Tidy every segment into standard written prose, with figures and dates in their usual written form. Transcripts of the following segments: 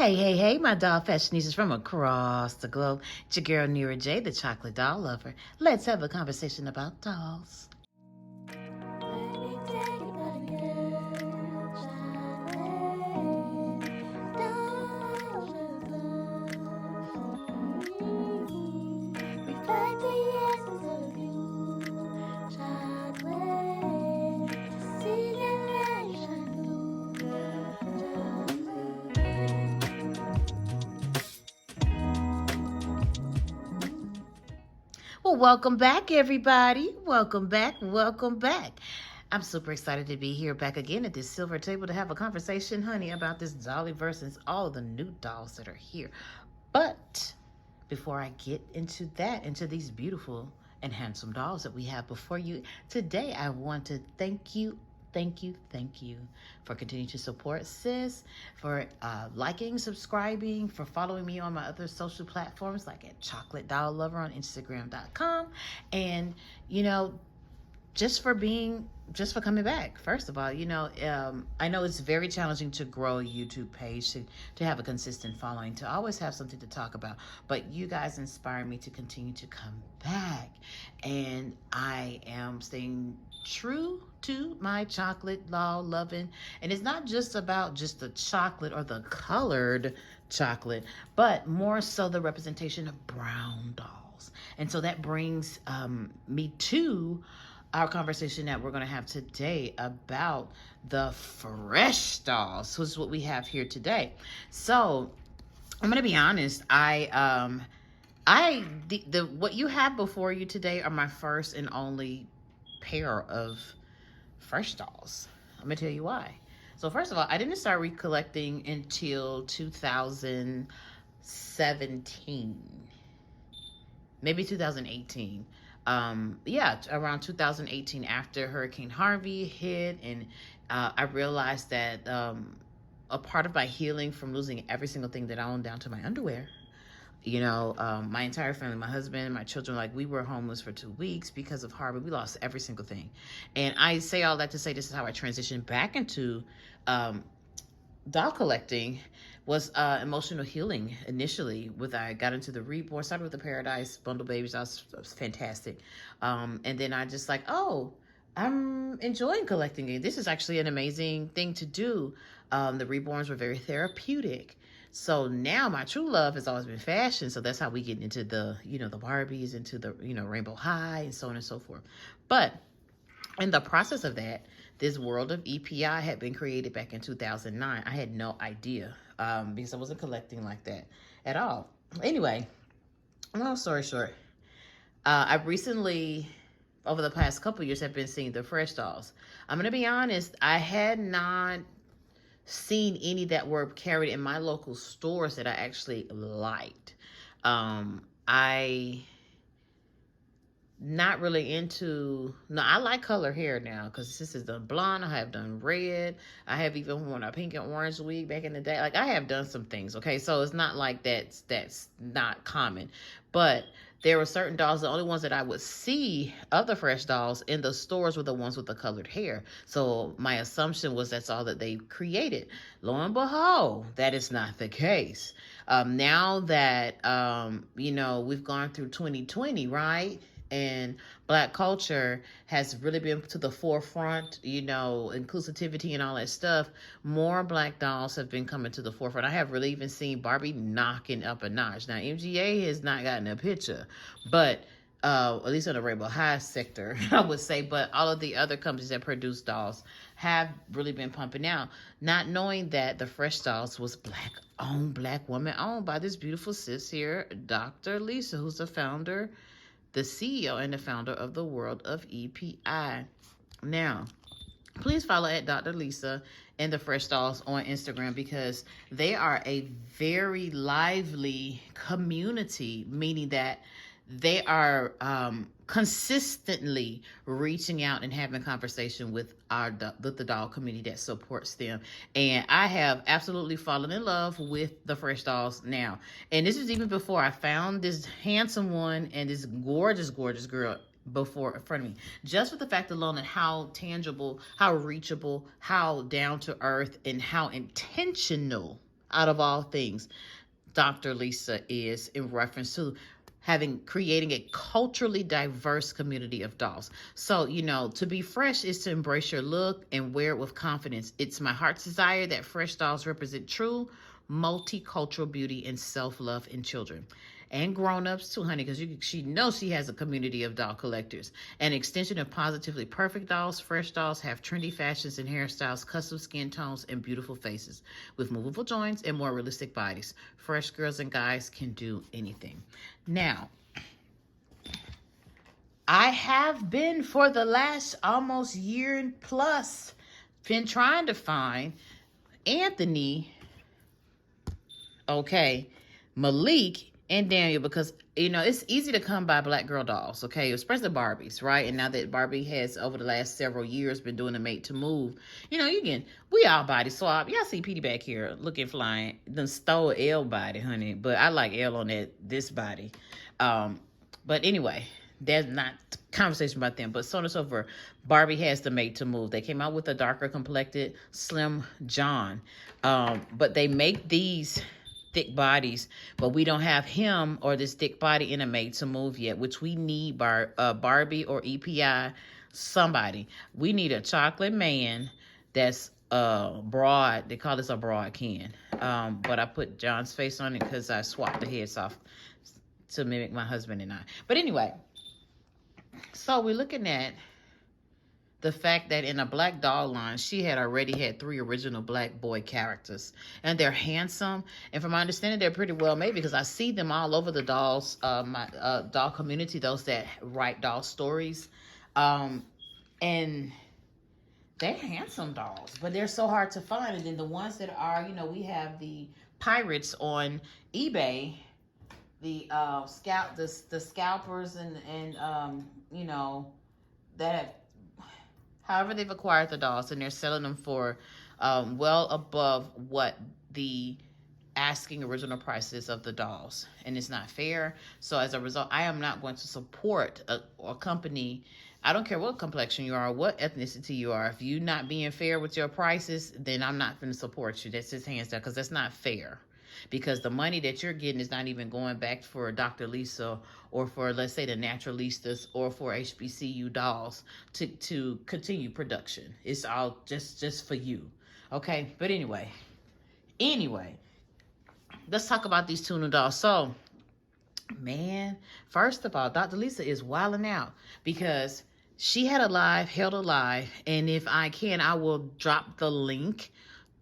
Hey, my doll fashionistas from across the globe. It's your girl, Nirah J, the chocolate doll lover. Let's have a conversation about dolls. Well, welcome back, everybody. Welcome back. I'm super excited to be here back again at this silver table to have a conversation, honey, about this Dollyverse and all of the new dolls that are here. But before I get into that, into these beautiful and handsome dolls that we have before you today, I want to thank you for continuing to support sis, for liking, subscribing, for following me on my other social platforms like at Chocolate Doll Lover on Instagram.com, and just for coming back. First of all, I know it's very challenging to grow a YouTube page, to have a consistent following, to always have something to talk about, but you guys inspire me to continue to come back, and I am staying true to my chocolate doll loving. And it's not just about just the chocolate or the colored chocolate, but more so the representation of brown dolls. And so that brings me to our conversation that we're going to have today about the fresh dolls, which is what we have here today. So I'm going to be honest. What you have before you today are my first and only pair of fresh dolls. I'm going to tell you why. So first of all, I didn't start recollecting until 2017, maybe 2018. Around 2018, after Hurricane Harvey hit, and I realized that a part of my healing from losing every single thing that I own, down to my underwear, my entire family, my husband, my children, like, we were homeless for 2 weeks because of Harvey. We lost every single thing. And I say all that to say this is how I transitioned back into doll collecting. Was emotional healing initially. I got into the reborn, started with the Paradise Bundle Babies. That was fantastic. And then I just like, I'm enjoying collecting it. This is actually an amazing thing to do. The reborns were very therapeutic. So now my true love has always been fashion. So that's how we get into the, the Barbies, into the, Rainbow High, and so on and so forth. But in the process of that, this world of EPI had been created back in 2009. I had no idea because I wasn't collecting like that at all. Anyway, long story short, I recently, over the past couple years, have been seeing the fresh dolls. I'm going to be honest, I had not seen any that were carried in my local stores that I actually liked. Not really into, no, I like color hair now, because this is done blonde, I have done red, I have even worn a pink and orange wig back in the day. Like, I have done some things, okay? So it's not like that's not common. But there were certain dolls, the only ones that I would see of the fresh dolls in the stores were the ones with the colored hair. So my assumption was that's all that they created. Lo and behold, that is not the case. Now that, we've gone through 2020, right? And Black culture has really been to the forefront, inclusivity and all that stuff. More Black dolls have been coming to the forefront. I have really even seen Barbie knocking up a notch. Now, MGA has not gotten a picture, but at least in the Rainbow High sector, I would say. But all of the other companies that produce dolls have really been pumping out, not knowing that the fresh dolls was Black-owned, Black woman-owned by this beautiful sis here, Dr. Lisa, who's the founder, the CEO and the founder of the world of EPI. Now, please follow at Dr. Lisa and the Fresh Dolls on Instagram, because they are a very lively community, meaning that they are consistently reaching out and having conversation with the doll community that supports them. And I have absolutely fallen in love with the fresh dolls now. And this is even before I found this handsome one and this gorgeous girl before in front of me. Just with the fact alone and how tangible, how reachable, how down to earth, and how intentional out of all things, Dr. Lisa is in reference to creating a culturally diverse community of dolls. So, to be fresh is to embrace your look and wear it with confidence. It's my heart's desire that fresh dolls represent true multicultural beauty and self-love in children and grown-ups too, honey, because she knows she has a community of doll collectors. An extension of positively perfect dolls, fresh dolls have trendy fashions and hairstyles, custom skin tones, and beautiful faces with movable joints and more realistic bodies. Fresh girls and guys can do anything. Now, I have been for the last almost year and plus been trying to find Anthony, okay, Malik, and Daniel, because it's easy to come by black girl dolls, okay, especially Barbies, right? And now that Barbie has over the last several years been doing a made to move, we all body swap. Y'all see Petey back here looking flying, done stole L body, honey, but I like L on this body. But anyway, there's not conversation about them, but so on and so forth. Barbie has the made to move. They came out with a darker complected Slim John, but they make these thick bodies, but we don't have him or this thick body in a made to move yet, which we need Barbie or EPI, somebody. We need a chocolate man that's broad. They call this a broad can. But I put John's face on it because I swapped the heads off to mimic my husband and I. But anyway, so we're looking at the fact that in a black doll line, she had already had 3 original black boy characters. And they're handsome. And from my understanding, they're pretty well made because I see them all over the dolls, my doll community, those that write doll stories. And they're handsome dolls, but they're so hard to find. And then the ones that are, we have the pirates on eBay, the scalpers and that have, however they've acquired the dolls, and they're selling them for well above what the asking original prices of the dolls, and it's not fair. So as a result, I am not going to support a company. I don't care what complexion you are, what ethnicity you are. If you're not being fair with your prices, then I'm not going to support you. That's just hands down, because that's not fair. Because the money that you're getting is not even going back for Dr. Lisa or for, let's say, the Naturalistas or for HBCU dolls to continue production. It's all just for you. Okay? But anyway, let's talk about these 2 new dolls. So, man, first of all, Dr. Lisa is wilding out because she held a live, and if I can, I will drop the link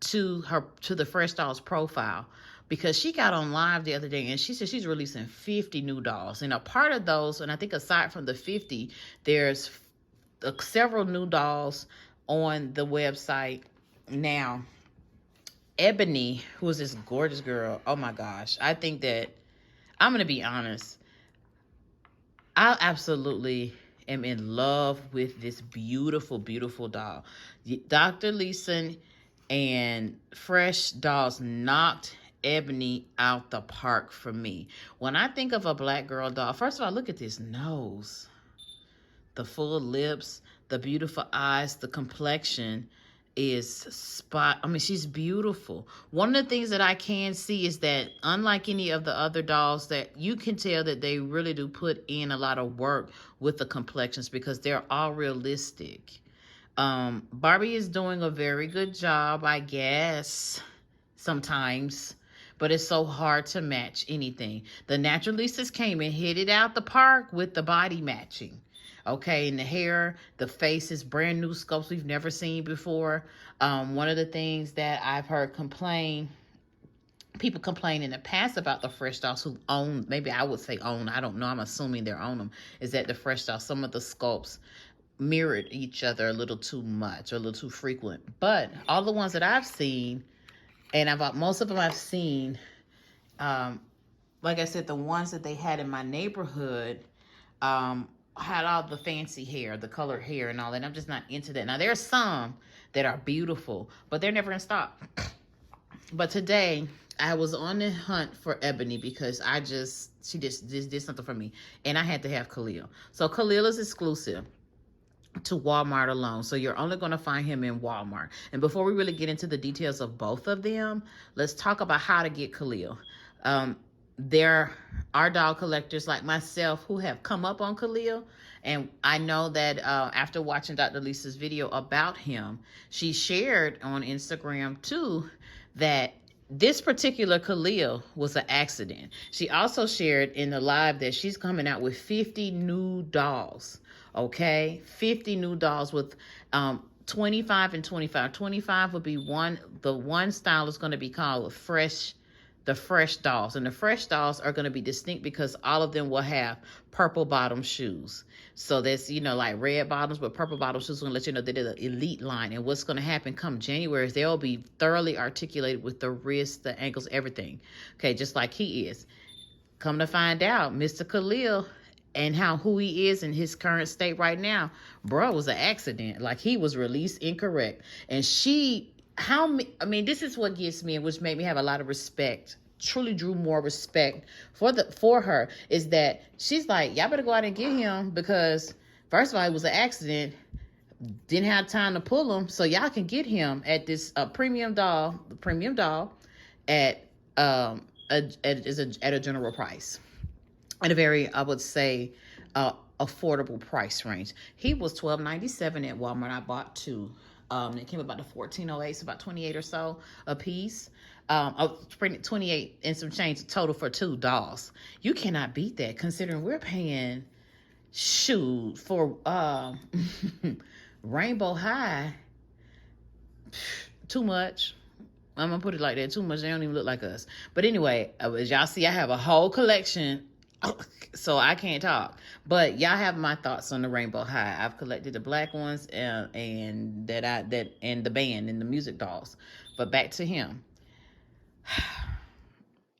to the Fresh Dolls profile, because she got on live the other day and she said she's releasing 50 new dolls. And a part of those, and I think aside from the 50, there's several new dolls on the website now. Ebony, who is this gorgeous girl, oh my gosh, I think that, I'm going to be honest, I absolutely am in love with this beautiful, beautiful doll. Dr. Lisa and Fresh Dolls knocked Ebony out the park for me. When I think of a black girl doll, first of all, look at this nose, the full lips, the beautiful eyes, the complexion is she's beautiful. One of the things that I can see is that unlike any of the other dolls, that you can tell that they really do put in a lot of work with the complexions, because they're all realistic. Barbie is doing a very good job, I guess, sometimes, but it's so hard to match anything. The Naturalistas came and hit it out the park with the body matching. Okay, and the hair, the face is brand new sculpts we've never seen before. One of the things that I've heard people complain in the past about the Fresh Dolls who own, maybe I would say own, I don't know, I'm assuming they're own them, is that the Fresh Dolls, some of the sculpts mirrored each other a little too much or a little too frequent. But all the ones that I've seen, and most of them I've seen, like I said, the ones that they had in my neighborhood had all the fancy hair, the colored hair and all that. I'm just not into that. Now, there's some that are beautiful, but they're never in stock. But today, I was on the hunt for Ebony because she just did something for me, and I had to have Kahlil. So Kahlil is exclusive. to Walmart alone. So you're only going to find him in Walmart. And before we really get into the details of both of them, let's talk about how to get Kahlil. There are dog collectors like myself who have come up on Kahlil. And I know that after watching Dr. Lisa's video about him, she shared on Instagram too that this particular Kahlil was an accident. She also shared in the live that she's coming out with 50 new dolls. Okay, 50 new dolls with 25 and 25. 25 would be the one style is going to be called the fresh dolls. And the fresh dolls are going to be distinct because all of them will have purple bottom shoes. So that's, like red bottoms, but purple bottom shoes going to let you know that they're the elite line. And what's going to happen come January is they'll be thoroughly articulated with the wrists, the ankles, everything. Okay, just like he is. Come to find out, Mr. Kahlil and who he is in his current state right now, bro, was an accident. Like, he was released incorrect. And this is what gets me, and which made me have a lot of respect, truly drew more respect for her, is that she's like, y'all better go out and get him, because first of all, it was an accident, didn't have time to pull him, so y'all can get him at this premium doll at a general price, at a very, I would say, affordable price range. He was $12.97 at Walmart. I bought two. It came about to $14.08, so about 28 or so a piece. 28 and some change total for two dolls. You cannot beat that, considering we're paying for Rainbow High too much. I'm gonna put it like that, too much. They don't even look like us. But anyway, as y'all see, I have a whole collection, so I can't talk. But y'all have my thoughts on the Rainbow High. I've collected the black ones and the band and the music dolls. But back to him.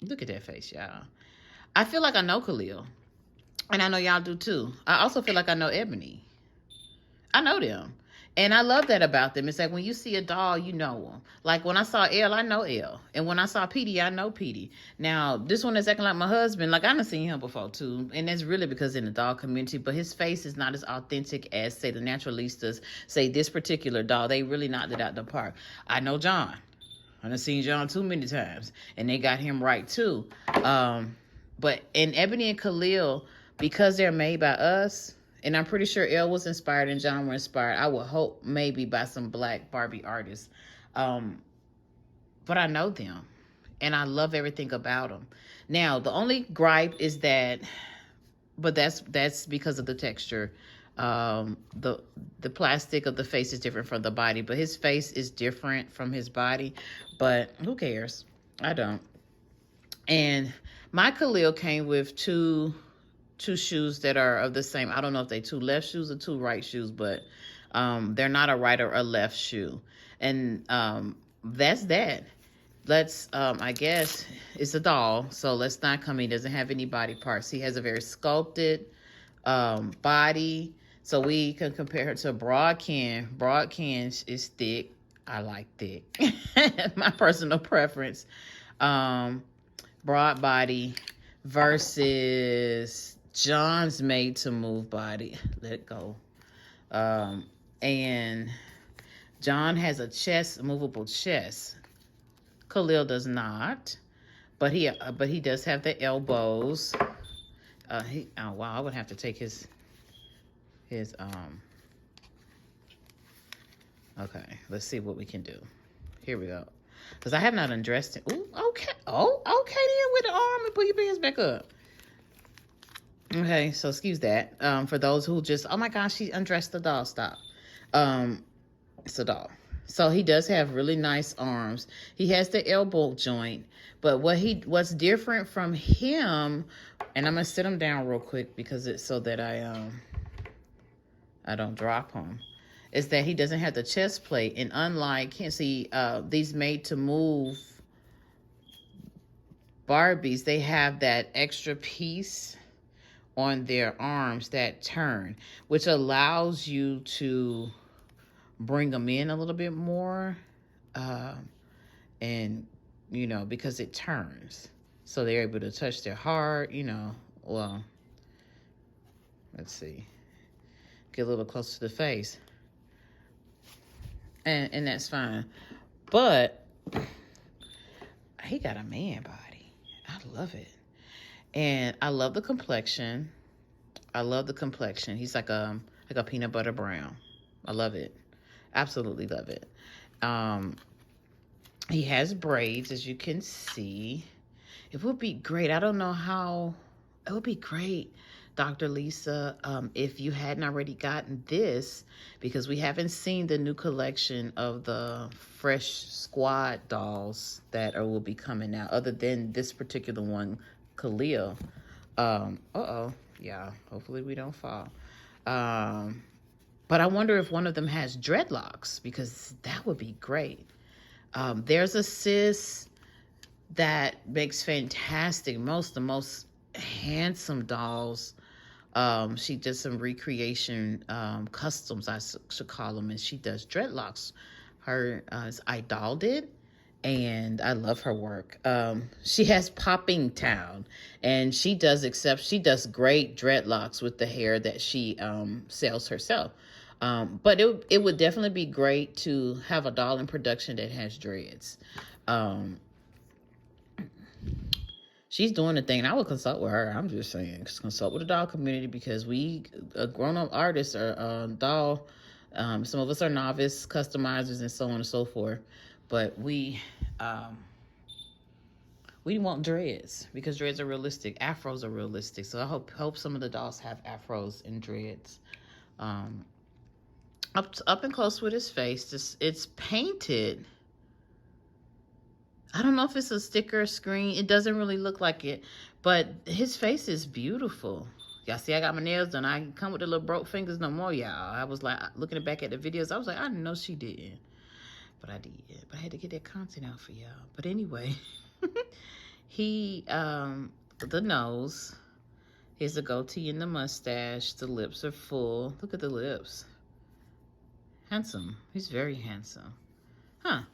Look at that face, y'all. I feel like I know Kahlil, and I know y'all do too. I also feel like I know Ebony. I know them. And I love that about them. It's like when you see a doll, you know them. Like when I saw Elle, I know Elle. And when I saw Petey, I know Petey. Now, this one is acting like my husband. Like, I done seen him before, too. And that's really because in the doll community. But his face is not as authentic as, say, the Naturalistas. Say, this particular doll. They really knocked it out the park. I know John. I done seen John too many times. And they got him right, too. But in Ebony and Kahlil, because they're made by us, and I'm pretty sure Elle was inspired and John were inspired, I would hope maybe by some black Barbie artists. But I know them, and I love everything about them. Now, the only gripe is that, but that's because of the texture. The plastic of the face is different from the body, but his face is different from his body. But who cares? I don't. And my Kahlil came with two shoes that are of the same. I don't know if they two left shoes or two right shoes, but they're not a right or a left shoe. And that's that. Let's, I guess, it's a doll, so let's not come in. He doesn't have any body parts. He has a very sculpted body, so we can compare her to Broadkin. Broadkin is thick. I like thick. My personal preference. Broad body versus John's made to move body. Let it go. And John has a movable chest. Kahlil does not, but he does have the elbows. Oh wow, I would have to take his okay, let's see what we can do. Here we go. Because I have not undressed him. Ooh, okay. Oh, okay then, with the arm, and pull your pants back up. Okay, so excuse that. For those who just, oh my gosh, she undressed the doll. Stop. It's a doll. So he does have really nice arms. He has the elbow joint, but what's different from him, and I'm gonna sit him down real quick because it's so that I don't drop him, is that he doesn't have the chest plate. And unlike, you see, these made to move Barbies, they have that extra piece on their arms that turn, which allows you to bring them in a little bit more, and because it turns, so they're able to touch their heart. Well, let's see. get a little closer to the face. And that's fine. But he got a man body. I love it. And I love the complexion. I love the complexion. He's like a peanut butter brown. I love it. Absolutely love it. He has braids, as you can see. It would be great. I don't know how. It would be great, Dr. Lisa, if you hadn't already gotten this, because we haven't seen the new collection of the Fresh Squad dolls that will be coming out, other than this particular one, Kahlil. Yeah, hopefully we don't fall. But I wonder if one of them has dreadlocks, because that would be great. There's a sis that makes fantastic, the most handsome dolls. She did some recreation customs, I should call them, and she does dreadlocks. Her Idol did, and I love her work. She has Popping Town, and she does great dreadlocks with the hair that she sells herself. But it would definitely be great to have a doll in production that has dreads. She's doing the thing, and I would consult with her. I'm just saying, consult with the doll community, because we grown-up artists are doll. Some of us are novice customizers and so on and so forth, but we want dreads, because dreads are realistic. Afros are realistic. So I hope some of the dolls have afros and dreads. Up and close with his face. It's painted. I don't know if it's a sticker or screen. It doesn't really look like it, but his face is beautiful. Y'all see I got my nails done. I come with the little broke fingers no more, y'all. I was like, looking back at the videos, I was like, I didn't know she did. But I did. But I had to get that content out for y'all. But anyway, the nose, here's the goatee and the mustache. The lips are full. Look at the lips. Handsome. He's very handsome. Huh.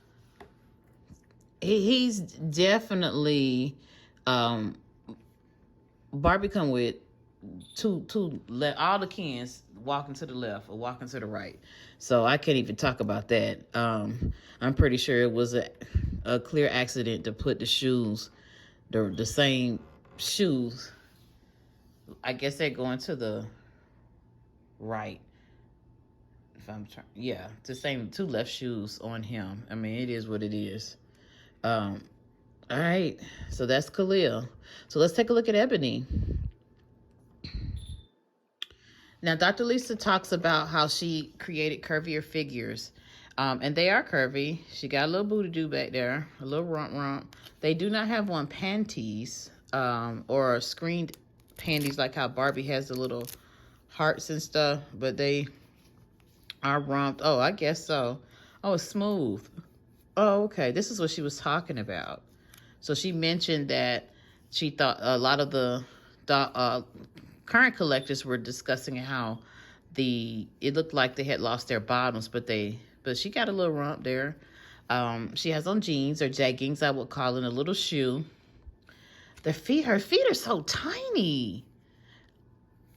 He's definitely Barbie come with all the Kens walking to the left or walking to the right, so I can't even talk about that. I'm pretty sure it was a clear accident to put the shoes, the same shoes. I guess they're going to the right. If I'm trying, yeah, the same two left shoes on him. I mean, it is what it is. All right, so that's Kahlil. So let's take a look at Ebony. Now, Dr. Lisa talks about how she created curvier figures, and they are curvy. She got a little booty do back there, a little rump. They do not have on panties or screened panties like how Barbie has the little hearts and stuff, but they are rumped. Oh, I guess so. Oh, it's smooth. Oh, okay. This is what she was talking about. So she mentioned that she thought a lot of the current collectors were discussing how it looked like they had lost their bottoms, but she got a little rump there. She has on jeans or jeggings, I would call it, a little shoe. Her feet are so tiny.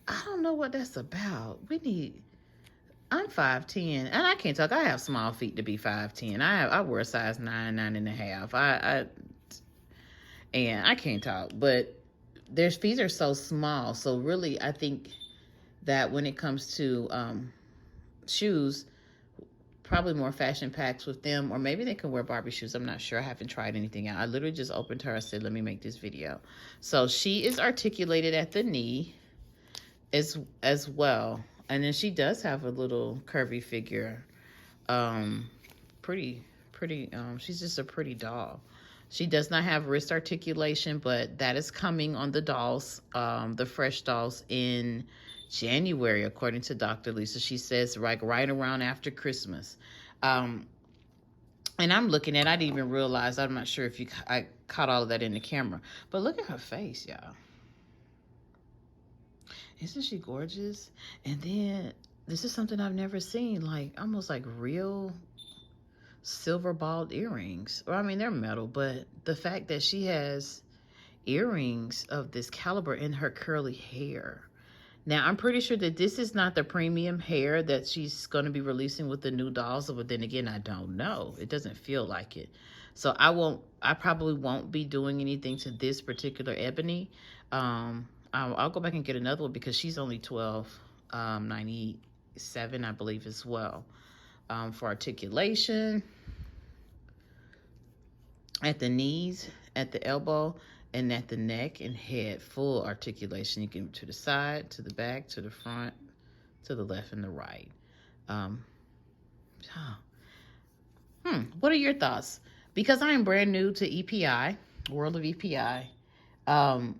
I don't know what that's about. I'm 5'10", and I can't talk. I have small feet to be 5'10". I wear a size 9.5. And I can't talk, but their feet are so small. So really, I think that when it comes to shoes, probably more fashion packs with them, or maybe they can wear Barbie shoes. I'm not sure. I haven't tried anything out. I literally just opened her. I said, let me make this video. So she is articulated at the knee as well. And then she does have a little curvy figure. Pretty, she's just a pretty doll. She does not have wrist articulation, but that is coming on the dolls, the Fresh dolls, in January, according to Dr. Lisa. She says right around after Christmas. And I'm looking at, I didn't even realize, I'm not sure if I caught all of that in the camera, but look at her face, y'all. Isn't she gorgeous? And then this is something I've never seen, like almost like real silver balled earrings. Or I mean, they're metal, but the fact that she has earrings of this caliber in her curly hair. Now, I'm pretty sure that this is not the premium hair that she's going to be releasing with the new dolls, but then again, I don't know. It doesn't feel like it. So I probably won't be doing anything to this particular Ebony. I'll go back and get another one because she's only 12.97, I believe, as well. For articulation at the knees, at the elbow, and at the neck and head, full articulation. You can to the side, to the back, to the front, to the left and the right. Um, what are your thoughts? Because I am brand new to EPI, World of EPI. I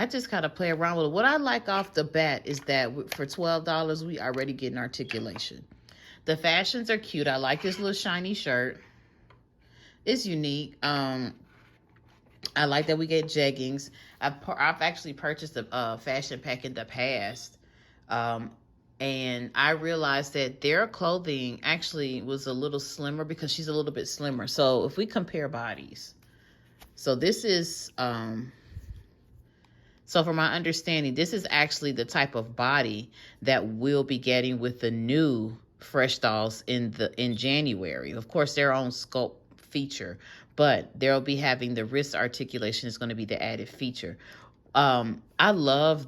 just kind of play around with it. What I like off the bat is that for $12, we already getting articulation. The fashions are cute. I like this little shiny shirt. It's unique. I like that we get jeggings. I've actually purchased a fashion pack in the past. And I realized that their clothing actually was a little slimmer because she's a little bit slimmer. So if we compare bodies, so this is, so from my understanding, this is actually the type of body that we'll be getting with the new Fresh Dolls in January. Of course, their own sculpt feature, but they'll be having the wrist articulation is going to be the added feature. I love,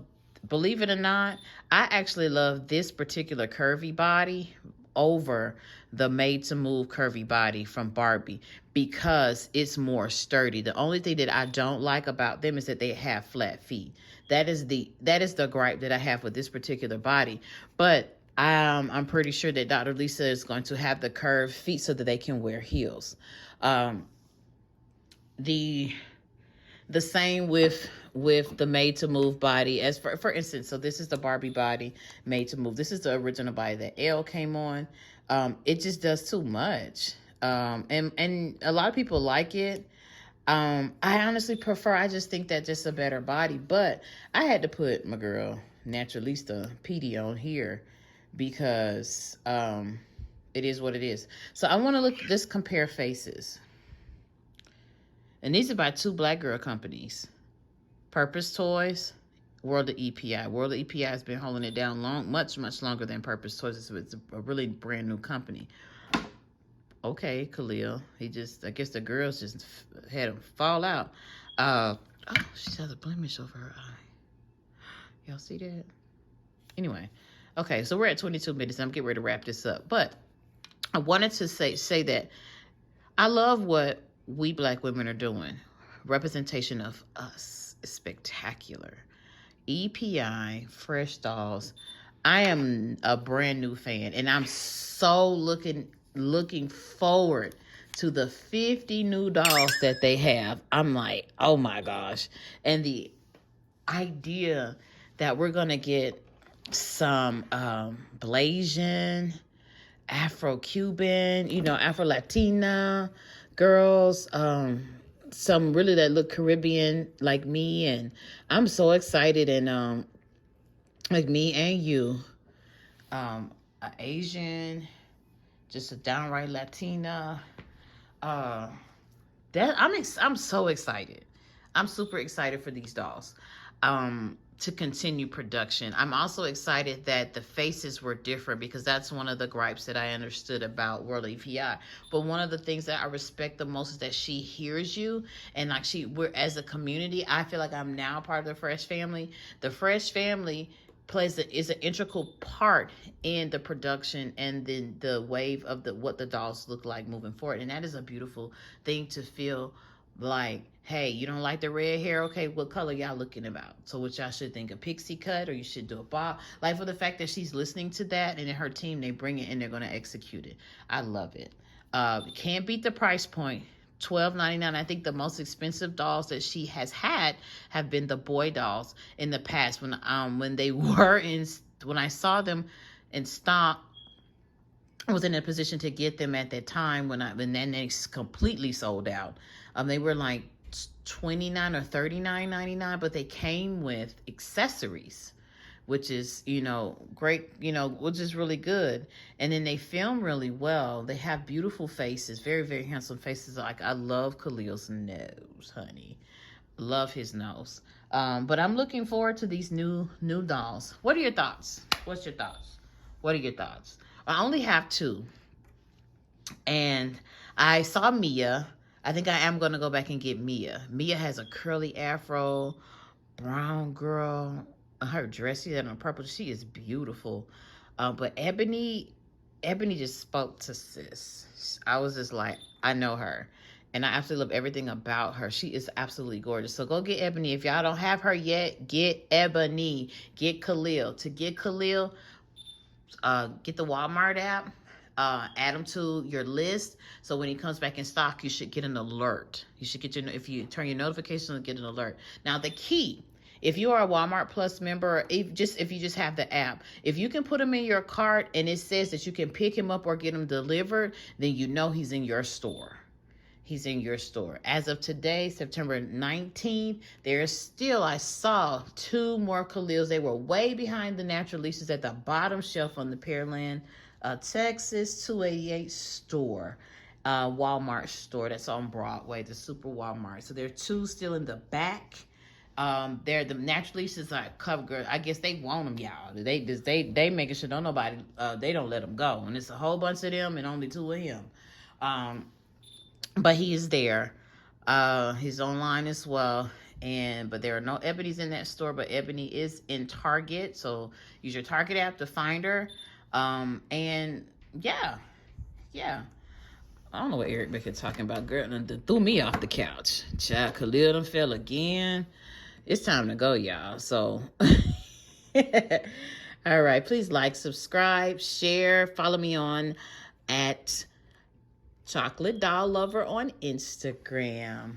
believe it or not, I actually love this particular curvy body over the Made to Move curvy body from Barbie because it's more sturdy. The only thing that I don't like about them is that they have flat feet. That is the gripe that I have with this particular body. But I'm pretty sure that Dr. Lisa is going to have the curved feet so that they can wear heels. The same with the Made to Move body. As for instance, so this is the Barbie body Made to Move. This is the original body that Elle came on. It just does too much. And a lot of people like it. I honestly prefer, I just think that just a better body, but I had to put my girl Naturalista PD on here because it is what it is. So I want to just compare faces. And these are by two black girl companies. Purpose Toys, World of EPI. World of EPI has been holding it down much longer than Purpose Toys. It's a really brand new company. Okay, Kahlil. I guess the girls just had him fall out. Oh, she has a blemish over her eye. Y'all see that? Anyway. Okay, so we're at 22 minutes. I'm getting ready to wrap this up. But I wanted to say that I love what we black women are doing. Representation of us is spectacular. EPI, Fresh Dolls. I am a brand new fan, and I'm so looking forward to the 50 new dolls that they have. I'm like, oh my gosh. And the idea that we're going to get some Blasian, Afro-Cuban, Afro-Latina girls, some really that look Caribbean like me, and I'm so excited, and like me and you, an Asian, just a downright Latina, that I'm so excited. I'm super excited for these dolls. To continue production. I'm also excited that the faces were different because that's one of the gripes that I understood about World EPI. But one of the things that I respect the most is that she hears you, and like we're as a community, I feel like I'm now part of the Fresh family. The Fresh family is an integral part in the production and then the wave of what the dolls look like moving forward. And that is a beautiful thing to feel like, hey, you don't like the red hair? Okay, what color y'all looking about? So what y'all should think, a pixie cut, or you should do a bob? Like, for the fact that she's listening to that, and in her team, they bring it and they're going to execute it. I love it. Can't beat the price point. $12.99. I think the most expensive dolls that she has had have been the boy dolls in the past. When they were when I saw them in stock, I was in a position to get them at that time when then they completely sold out. They were like $29 or $39.99, but they came with accessories, which is, great, which is really good. And then they film really well. They have beautiful faces, very, very handsome faces. Like, I love Kahlil's nose, honey. Love his nose. But I'm looking forward to these new dolls. What are your thoughts? What's your thoughts? What are your thoughts? I only have two. And I saw Mia. I think I am going to go back and get Mia. Mia has a curly afro, brown girl. Her dress, she had on purple. She is beautiful. But Ebony just spoke to sis. I was just like, I know her. And I absolutely love everything about her. She is absolutely gorgeous. So go get Ebony. If y'all don't have her yet, get Ebony. Get Kahlil. To get Kahlil, get the Walmart app, add him to your list. So when he comes back in stock, you should get an alert. You should get if you turn your notifications, get an alert. Now the key, if you are a Walmart Plus member, or if you just have the app, if you can put him in your cart and it says that you can pick him up or get him delivered, then you know he's in your store. He's in your store. As of today, September 19th, there's still, I saw 2 more Kahlils. They were way behind the Naturalistas at the bottom shelf on the Pearland, Texas 288 store, Walmart store that's on Broadway, the Super Walmart. So there are 2 still in the back. They're the Naturalistas are covered. I guess they want them, y'all. They making sure don't nobody, they don't let them go. And it's a whole bunch of them and only 2 of him. But he is there. He's online as well. But there are no Ebony's in that store, but Ebony is in Target. So use your Target app to find her. And yeah. I don't know what Eric Beckett talking about. Girl, threw me off the couch. Child, Khalil done fell again. It's time to go, y'all. So, all right. Please like, subscribe, share, follow me on at Chocolate Doll Lover on Instagram.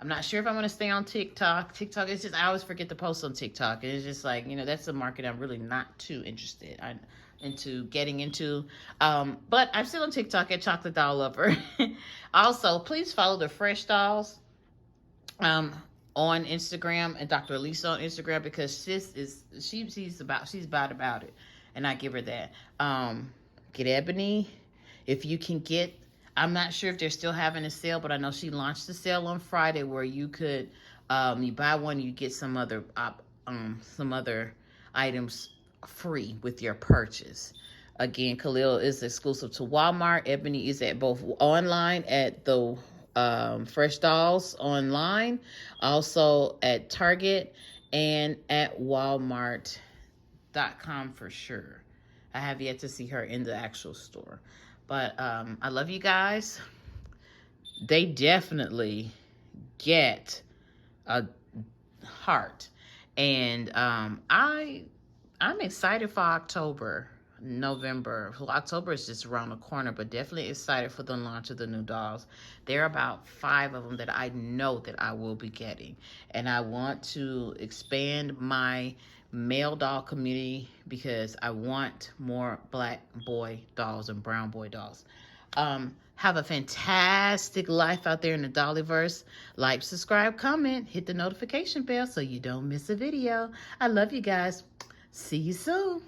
I'm not sure if I'm going to stay on TikTok. TikTok is just, I always forget to post on TikTok. And it's just like, that's a market I'm really not too interested into getting into. But I'm still on TikTok at Chocolate Doll Lover. Also, please follow the Fresh Dolls on Instagram and Dr. Elisa on Instagram, because she's about it. And I give her that. Get Ebony. If you can get, I'm not sure if they're still having a sale, but I know she launched the sale on Friday where you could, you buy one, you get some other items free with your purchase. Again, Kahlil is exclusive to Walmart. Ebony is at both online at the Fresh Dolls online, also at Target and at Walmart.com for sure. I have yet to see her in the actual store. But I love you guys. They definitely get a heart. And I'm excited for October, November. Well, October is just around the corner, but definitely excited for the launch of the new dolls. There are about 5 of them that I know that I will be getting. And I want to expand my male doll community because I want more black boy dolls and brown boy dolls. Have a fantastic life out there in the Dollyverse. Like, subscribe, comment, hit the notification bell so you don't miss a video. I love you guys. See you soon.